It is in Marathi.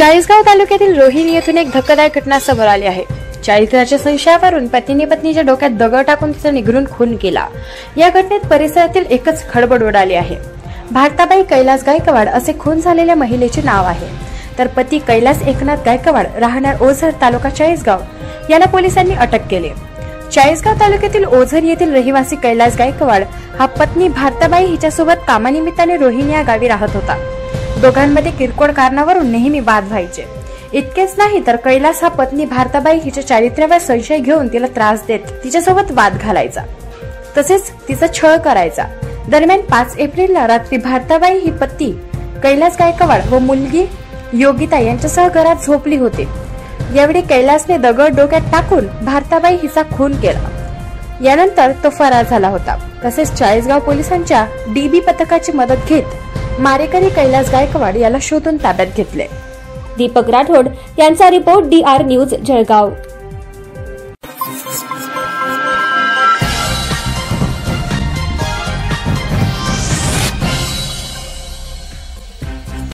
चाळीसगाव तालुक्यातील रोहिणी येथून एक धक्कादायक घटना समोर आली आहे। चारित्र्याच्या संशयावरून पतीने पत्नीच्या डोक्यात दगड टाकून तिचा निगरून खून केला। या घटनेत परिसरातील एकच खळबळ उडाली आहे। भारताबाई कैलास गायकवाड असे खून झालेल्या महिलेचे नाव आहे, तर पती कैलास एकनाथ गायकवाड राहणार ओझर तालुका चाळीसगाव याला पोलिसांनी अटक केली। चाळीसगाव तालुक्यातील ओझर येथील रहिवासी कैलास गायकवाड हा पत्नी भारताबाई हिच्यासोबत कामानिमित्ताने रोहिणी या गावी राहत होता। दोघांमध्ये किरकोळ कारणावरून नेहमी वाद व्हायचे। इतकेच नाही तर कैलास हा पत्नी भारताबाई हिच्या चारित्र्यावर संशय घेऊन तिला त्रास देत तिच्यासोबत वाद घालायचा, तसेच तिचा छळ करायचा। दरम्यान 5 एप्रिलला रात्री भारताबाई ही पती कैलास गायकवाड व मुलगी योगिता यांच्यासह घरात झोपली होती। यावेळी कैलासने दगड डोक्यात टाकून भारताबाई हिचा खून केला। यानंतर तो फरार झाला होता। तसेच चाळीसगाव पोलिसांच्या डीबी पथकाची मदत घेत मारेकरी कैलास गायकवाड याला शोधून ताब्यात घेतले। दीपक राठोड यांचा रिपोर्ट DR न्यूज जळगाव।